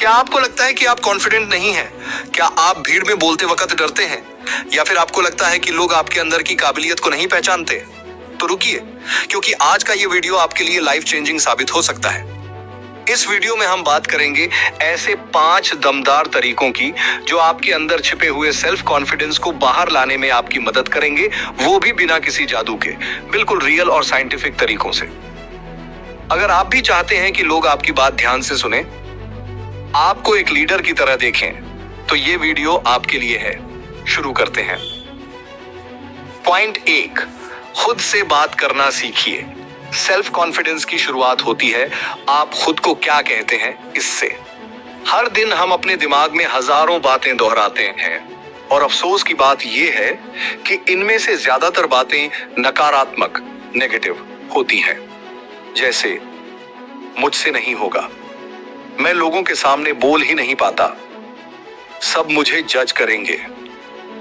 क्या आपको लगता है कि आप कॉन्फिडेंट नहीं हैं? क्या आप भीड़ में बोलते वक्त डरते हैं? या फिर आपको लगता है कि लोग आपके अंदर की काबिलियत को नहीं पहचानते? तो रुकिए, क्योंकि आज का ये वीडियो आपके लिए लाइफ चेंजिंग साबित हो सकता है। इस वीडियो में हम बात करेंगे ऐसे 5 दमदार तरीकों की जो आपके अंदर छिपे हुए सेल्फ कॉन्फिडेंस को बाहर लाने में आपकी मदद करेंगे, वो भी बिना किसी जादू के, बिल्कुल रियल और साइंटिफिक तरीकों से। अगर आप भी चाहते हैं कि लोग आपकी बात ध्यान से सुने, आपको एक लीडर की तरह देखें, तो ये वीडियो आपके लिए है। शुरू करते हैं। पॉइंट 1, खुद से बात करना सीखिए। सेल्फ कॉन्फिडेंस की शुरुआत होती है आप खुद को क्या कहते हैं इससे। हर दिन हम अपने दिमाग में हजारों बातें दोहराते हैं और अफसोस की बात यह है कि इनमें से ज्यादातर बातें नकारात्मक, नेगेटिव होती हैं। जैसे, मुझसे नहीं होगा, मैं लोगों के सामने बोल ही नहीं पाता, सब मुझे जज करेंगे।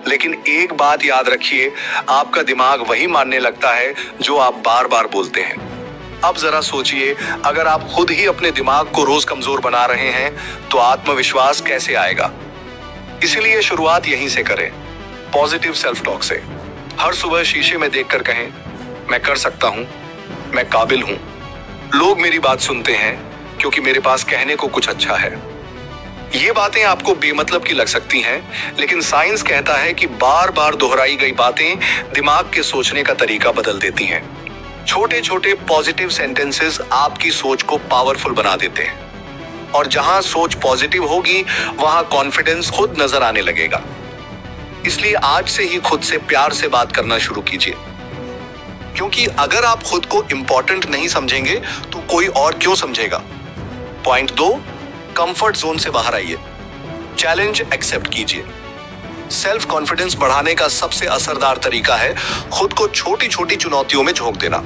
लेकिन एक बात याद रखिए, आपका दिमाग वही मानने लगता है जो आप बार बार बोलते हैं। अब जरा सोचिए, अगर आप खुद ही अपने दिमाग को रोज कमजोर बना रहे हैं तो आत्मविश्वास कैसे आएगा? इसीलिए शुरुआत यहीं से करें, पॉजिटिव सेल्फ टॉक से। हर सुबह शीशे में देखकर कहें, मैं कर सकता हूं, मैं काबिल हूं, लोग मेरी बात सुनते हैं क्योंकि मेरे पास कहने को कुछ अच्छा है। ये बातें आपको बेमतलब की लग सकती हैं, लेकिन साइंस कहता है कि बार बार दोहराई गई बातें दिमाग के सोचने का तरीका बदल देती हैं। छोटे छोटे पॉजिटिव सेंटेंसेस आपकी सोच को पावरफुल बना देते हैं, और जहां सोच पॉजिटिव होगी वहां कॉन्फिडेंस खुद नजर आने लगेगा। इसलिए आज से ही खुद से प्यार से बात करना शुरू कीजिए, क्योंकि अगर आप खुद को इंपॉर्टेंट नहीं समझेंगे तो कोई और क्यों समझेगा। पॉइंट 2, कंफर्ट जोन से बाहर आइए, चैलेंज एक्सेप्ट कीजिए। सेल्फ कॉन्फिडेंस बढ़ाने का सबसे असरदार तरीका है खुद को छोटी छोटी चुनौतियों में झोंक देना।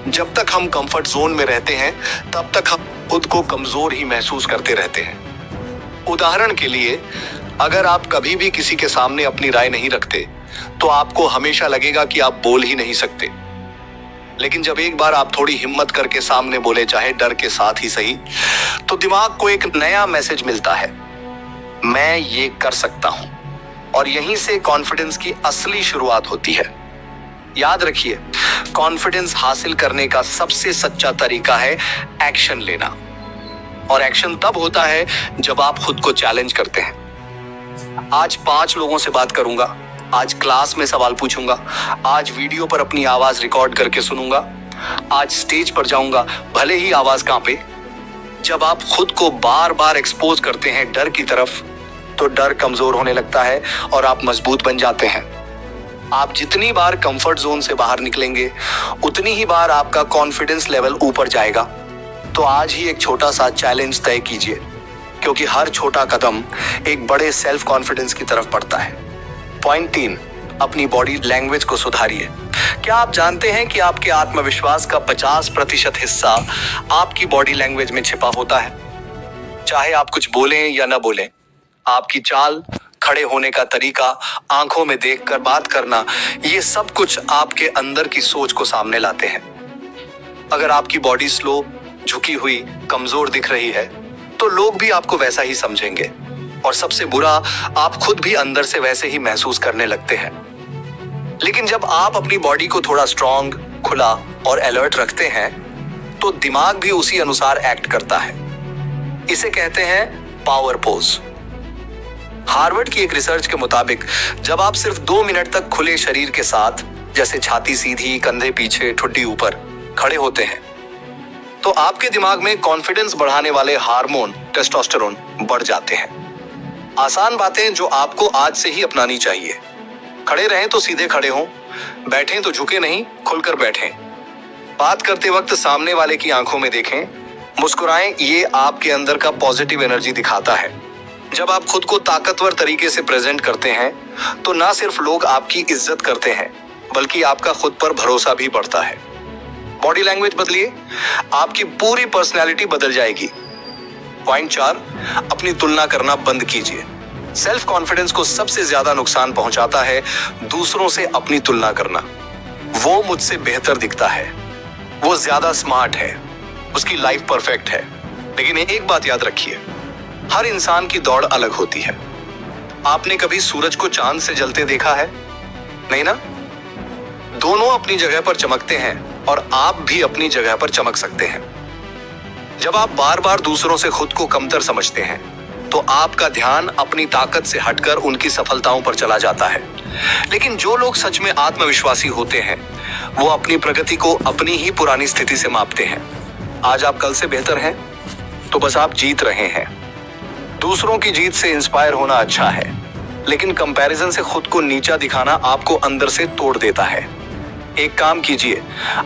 जब तक हम कंफर्ट जोन में रहते हैं तब तक हम खुद को कमजोर ही महसूस करते रहते हैं। उदाहरण के लिए, अगर आप कभी भी किसी के सामने अपनी राय नहीं रखते तो आपको हमेशा लगेगा कि आप बोल ही नहीं सकते। लेकिन जब एक बार आप थोड़ी हिम्मत करके सामने बोले, चाहे डर के साथ ही सही, तो दिमाग को एक नया मैसेज मिलता है, मैं ये कर सकता हूं। और यहीं से कॉन्फिडेंस की असली शुरुआत होती है। याद रखिए, कॉन्फिडेंस हासिल करने का सबसे सच्चा तरीका है एक्शन लेना। और एक्शन तब होता है जब आप खुद को चैलेंज करते हैं। आज 5 लोगों से बात करूंगा, आज क्लास में सवाल पूछूंगा, आज वीडियो पर अपनी आवाज रिकॉर्ड करके सुनूंगा, आज स्टेज पर जाऊंगा, भले ही आवाज कांपे। जब आप खुद को बार बार एक्सपोज करते हैं डर की तरफ, तो डर कमजोर होने लगता है और आप मजबूत बन जाते हैं। आप जितनी बार कंफर्ट जोन से बाहर निकलेंगे, उतनी ही बार आपका कॉन्फिडेंस लेवल ऊपर जाएगा। तो आज ही एक छोटा सा चैलेंज तय कीजिए, क्योंकि हर छोटा कदम एक बड़े सेल्फ कॉन्फिडेंस की तरफ बढ़ता है। पॉइंट 3, अपनी बॉडी लैंग्वेज को सुधारिए। क्या आप जानते हैं कि आपके आत्मविश्वास का 50% हिस्सा आपकी बॉडी लैंग्वेज में छिपा होता है? चाहे आप कुछ बोलें या ना बोलें, आपकी चाल, खड़े होने का तरीका, आंखों में देखकर बात करना, ये सब कुछ आपके अंदर की सोच को सामने लाते हैं। अगर आपकी बॉडी स्लो, झुकी हुई, कमजोर दिख रही है, तो लोग भी आपको वैसा ही समझेंगे। और सबसे बुरा, आप खुद भी अंदर से वैसे ही महसूस करने लगते हैं। लेकिन जब आप अपनी बॉडी को थोड़ा स्ट्रॉन्ग, खुला और अलर्ट रखते हैं, तो दिमाग भी उसी अनुसार एक्ट करता है। इसे कहते हैं पावर पोज। हार्वर्ड की एक रिसर्च के मुताबिक, जब आप सिर्फ 2 मिनट तक खुले शरीर के साथ, जैसे छाती सीधी, कंधे पीछे, ठुड्डी ऊपर, खड़े होते हैं, तो आपके दिमाग में कॉन्फिडेंस बढ़ाने वाले हार्मोन टेस्टोस्टेरोन बढ़ जाते हैं। आसान बातें जो आपको आज से ही अपनानी चाहिए। खड़े रहें तो सीधे खड़े हों, बैठें तो झुके नहीं, खुलकर बैठें। बात करते वक्त सामने वाले की आंखों में देखें, मुस्कुराएं, ये आपके अंदर का पॉजिटिव एनर्जी दिखाता है। जब आप खुद को ताकतवर तरीके से प्रेजेंट करते हैं, तो ना सिर्फ लोग आपकी इज्जत करते हैं, बल्कि आपका खुद पर भरोसा भी बढ़ता है। बॉडी लैंग्वेज बदलिए, आपकी पूरी पर्सनैलिटी बदल जाएगी। पॉइंट 4, अपनी तुलना करना बंद कीजिए। सेल्फ कॉन्फिडेंस को सबसे ज्यादा नुकसान पहुंचाता है दूसरों से अपनी तुलना करना। वो मुझसे बेहतर दिखता है, वो ज्यादा स्मार्ट है, उसकी लाइफ परफेक्ट है। लेकिन एक बात याद रखिए, हर इंसान की दौड़ अलग होती है। आपने कभी सूरज को चांद से जलते देखा है? नहीं ना? दोनों अपनी जगह पर चमकते हैं और आप भी अपनी जगह पर चमक सकते हैं। जब आप बार बार दूसरों से खुद को कमतर समझते हैं तो आपका ध्यान अपनी ताकत से हटकर उनकी सफलताओं पर चला जाता है। लेकिन जो लोग सच में आत्मविश्वासी होते हैं वो अपनी प्रगति को अपनी ही पुरानी स्थिति से मापते हैं। आज आप कल से बेहतर हैं तो बस आप जीत रहे हैं। दूसरों की जीत से इंस्पायर होना अच्छा है, लेकिन कंपैरिजन से खुद को नीचा दिखाना आपको अंदर से तोड़ देता है। एक काम कीजिए,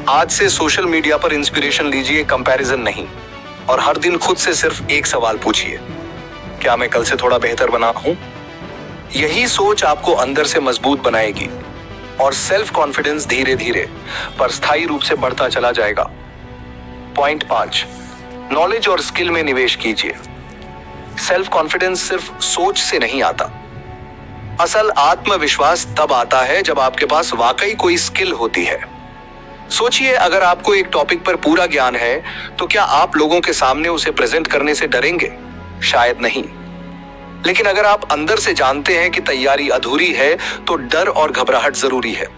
आज से सोशल मीडिया पर इंस्पिरेशन लीजिए, कंपैरिजन नहीं। और हर दिन खुद से सिर्फ एक सवाल पूछिए, क्या मैं कल से थोड़ा बेहतर बना हूं? यही सोच आपको अंदर से मजबूत बनाएगी और सेल्फ कॉन्फिडेंस धीरे धीरे पर स्थायी रूप से बढ़ता चला जाएगा। पॉइंट 5, नॉलेज और स्किल में निवेश कीजिए। सेल्फ कॉन्फिडेंस सिर्फ सोच से नहीं आता। असल आत्मविश्वास तब आता है जब आपके पास वाकई कोई स्किल होती है। सोचिए, अगर आपको एक टॉपिक पर पूरा ज्ञान है तो क्या आप लोगों के सामने उसे प्रेजेंट करने से डरेंगे? शायद नहीं। लेकिन अगर आप अंदर से जानते हैं कि तैयारी अधूरी है तो डर और घबराहट जरूरी है।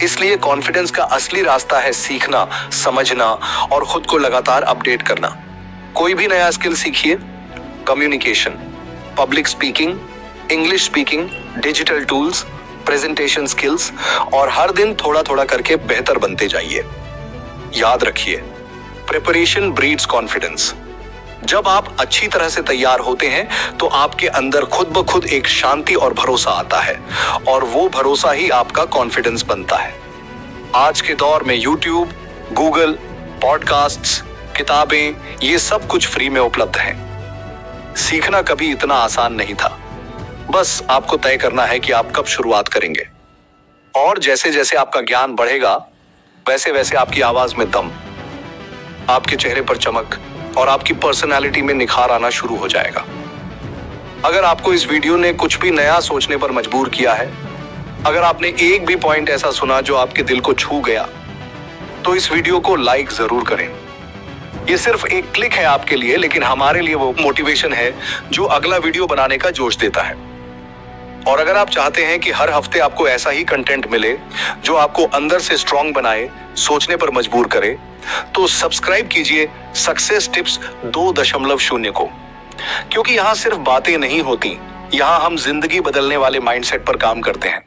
इसलिए कॉन्फिडेंस का असली रास्ता है सीखना, समझना और खुद को लगातार अपडेट करना। कोई भी नया स्किल सीखिए, communication, public speaking, English speaking, digital tools, presentation skills, और हर दिन थोड़ा थोड़ा करके बेहतर बनते जाइए। याद रखिए, प्रिपरेशन ब्रीड्स कॉन्फिडेंस। जब आप अच्छी तरह से तैयार होते हैं तो आपके अंदर खुद ब खुद एक शांति और भरोसा आता है, और वो भरोसा ही आपका कॉन्फिडेंस बनता है। आज के दौर में यूट्यूब, गूगल, पॉडकास्ट्स, किताबें, ये सब कुछ फ्री में उपलब्ध हैं। सीखना कभी इतना आसान नहीं था। बस आपको तय करना है कि आप कब शुरुआत करेंगे। और जैसे जैसे आपका ज्ञान बढ़ेगा वैसे वैसे आपकी आवाज में दम, आपके चेहरे पर चमक और आपकी पर्सनालिटी में निखार आना शुरू हो जाएगा। अगर आपको इस वीडियो ने कुछ भी नया सोचने पर मजबूर किया है, अगर आपने एक भी पॉइंट ऐसा सुना जो आपके दिल को छू गया, तो इस वीडियो को लाइक जरूर करें। ये सिर्फ एक क्लिक है आपके लिए, लेकिन हमारे लिए वो मोटिवेशन है जो अगला वीडियो बनाने का जोश देता है। और अगर आप चाहते हैं कि हर हफ्ते आपको ऐसा ही कंटेंट मिले जो आपको अंदर से स्ट्रांग बनाए, सोचने पर मजबूर करे, तो सब्सक्राइब कीजिए सक्सेस टिप्स 2.0 को। क्योंकि यहाँ सिर्फ बातें नहीं होती, यहाँ हम जिंदगी बदलने वाले माइंडसेट पर काम करते हैं।